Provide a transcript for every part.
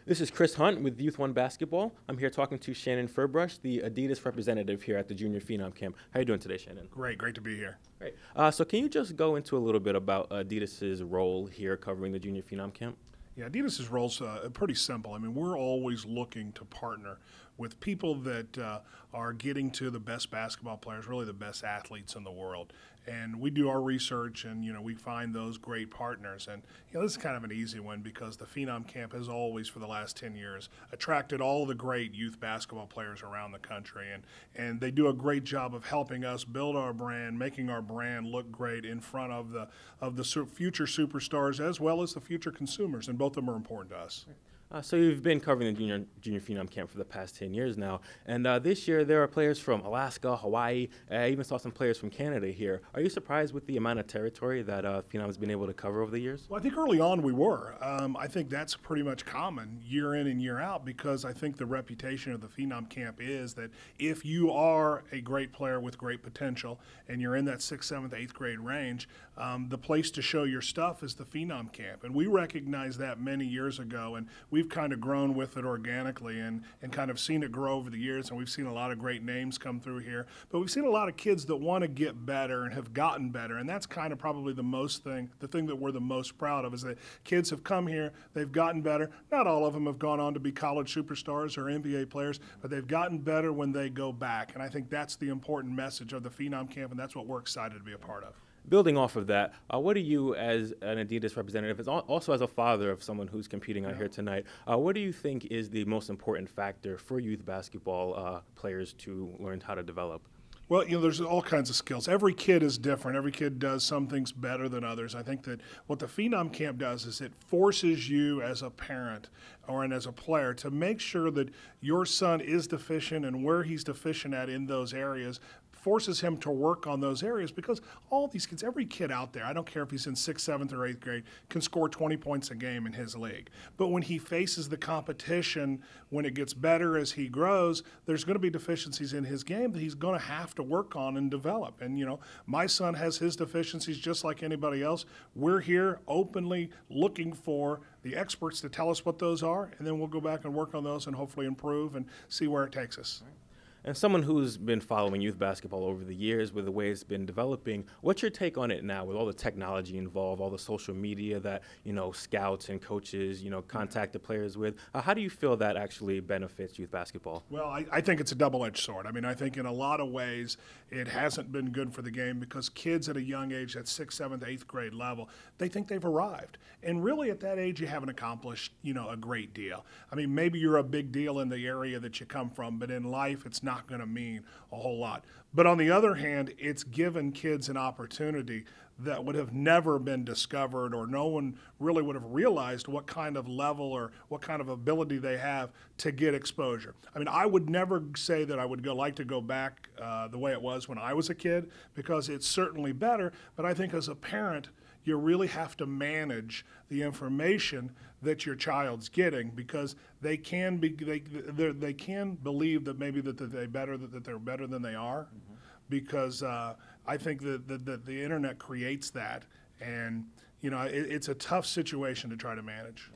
This is Chris Hunt with Youth1 Basketball. I'm here talking to Shannon Ferbrush, the Adidas representative here at the Junior Phenom Camp. How are you doing today, Shannon? Great to be here. Great. So can you just go into a little bit about Adidas's role here covering the Junior Phenom Camp? Yeah, Adidas's role's pretty simple. I mean, we're always looking to partner with people that are getting to the best basketball players, really the best athletes in the world. And we do our research, and we find those great partners. And this is kind of an easy one because the Phenom Camp has always, for the last 10 years, attracted all the great youth basketball players around the country. And they do a great job of helping us build our brand, making our brand look great in front of the future superstars as well as the future consumers. And both of them are important to us. So you've been covering the Junior Phenom Camp for the past 10 years now, and this year there are players from Alaska, Hawaii. I even saw some players from Canada here. Are you surprised with the amount of territory that Phenom has been able to cover over the years? Well, I think early on we were. I think that's pretty much common year in and year out because I think the reputation of the Phenom Camp is that if you are a great player with great potential and you're in that 6th, 7th, 8th grade range, the place to show your stuff is the Phenom Camp. And we recognized that many years ago, and we've kind of grown with it organically and kind of seen it grow over the years, and we've seen a lot of great names come through here. But we've seen a lot of kids that want to get better and have gotten better, and that's kind of probably the thing that we're the most proud of is that kids have come here, they've gotten better. Not all of them have gone on to be college superstars or NBA players, but they've gotten better when they go back, and I think that's the important message of the Phenom Camp, and that's what we're excited to be a part of. Building off of that, what do you, as an Adidas representative, also as a father of someone who's competing out here tonight, what do you think is the most important factor for youth basketball players to learn how to develop? Well, there's all kinds of skills. Every kid is different. Every kid does some things better than others. I think that what the Phenom Camp does is it forces you as a parent and as a player to make sure that your son is deficient and where he's deficient at in those areas forces him to work on those areas because all these kids, every kid out there, I don't care if he's in 6th, 7th, or 8th grade, can score 20 points a game in his league. But when he faces the competition, when it gets better as he grows, there's going to be deficiencies in his game that he's going to have to work on and develop. And, my son has his deficiencies just like anybody else. We're here openly looking for the experts to tell us what those are, and then we'll go back and work on those and hopefully improve and see where it takes us. And someone who's been following youth basketball over the years with the way it's been developing, what's your take on it now with all the technology involved, all the social media that, scouts and coaches, contact the players with? How do you feel that actually benefits youth basketball? Well, I think it's a double-edged sword. I mean, I think in a lot of ways it hasn't been good for the game because kids at a young age, at 6th, 7th, 8th grade level, they think they've arrived. And really at that age you haven't accomplished, a great deal. I mean, maybe you're a big deal in the area that you come from, but in life it's not going to mean a whole lot. But on the other hand, it's given kids an opportunity that would have never been discovered or no one really would have realized what kind of level or what kind of ability they have to get exposure. I mean, I would never say that I would like to go back the way it was when I was a kid because it's certainly better, but I think as a parent, you really have to manage the information that your child's getting because they can believe that maybe that they're better than they are, because I think that the internet creates that, and it's a tough situation to try to manage.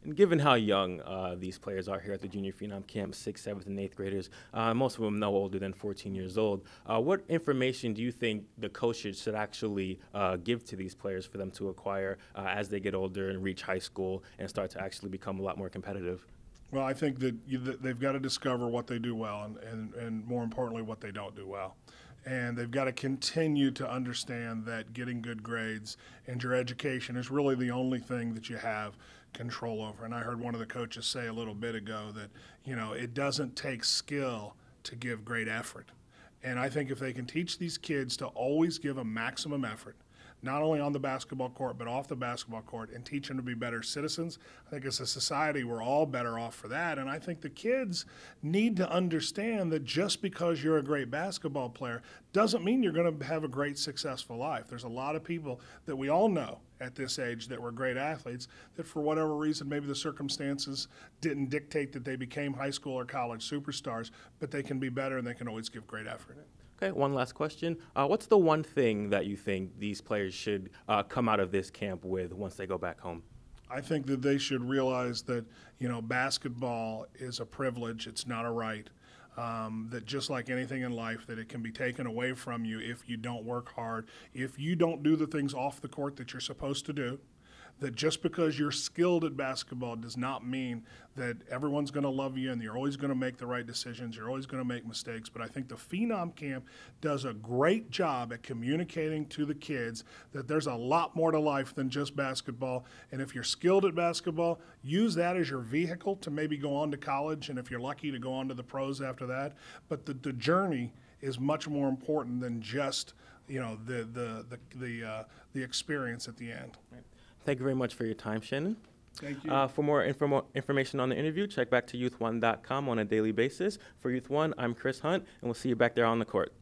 And given how young these players are here at the Junior Phenom Camp, 6th, 7th, and 8th graders, most of them no older than 14 years old, what information do you think the coaches should actually give to these players for them to acquire as they get older and reach high school and start to actually become a lot more competitive? Well, I think that they've got to discover what they do well and more importantly, what they don't do well. And they've got to continue to understand that getting good grades and your education is really the only thing that you have control over. And I heard one of the coaches say a little bit ago that, it doesn't take skill to give great effort. And I think if they can teach these kids to always give a maximum effort, not only on the basketball court, but off the basketball court, and teach them to be better citizens. I think as a society, we're all better off for that. And I think the kids need to understand that just because you're a great basketball player doesn't mean you're going to have a great, successful life. There's a lot of people that we all know at this age that were great athletes that for whatever reason, maybe the circumstances didn't dictate that they became high school or college superstars, but they can be better and they can always give great effort. Okay, one last question. What's the one thing that you think these players should come out of this camp with once they go back home? I think that they should realize that, basketball is a privilege. It's not a right. That just like anything in life, that it can be taken away from you if you don't work hard, if you don't do the things off the court that you're supposed to do. That just because you're skilled at basketball does not mean that everyone's going to love you and you're always going to make the right decisions. You're always going to make mistakes. But I think the Phenom Camp does a great job at communicating to the kids that there's a lot more to life than just basketball. And if you're skilled at basketball, use that as your vehicle to maybe go on to college. And if you're lucky, to go on to the pros after that. But the journey is much more important than just the experience at the end. Right. Thank you very much for your time, Shannon. Thank you. For more information on the interview, check back to youth1.com on a daily basis. For Youth1, I'm Chris Hunt, and we'll see you back there on the court.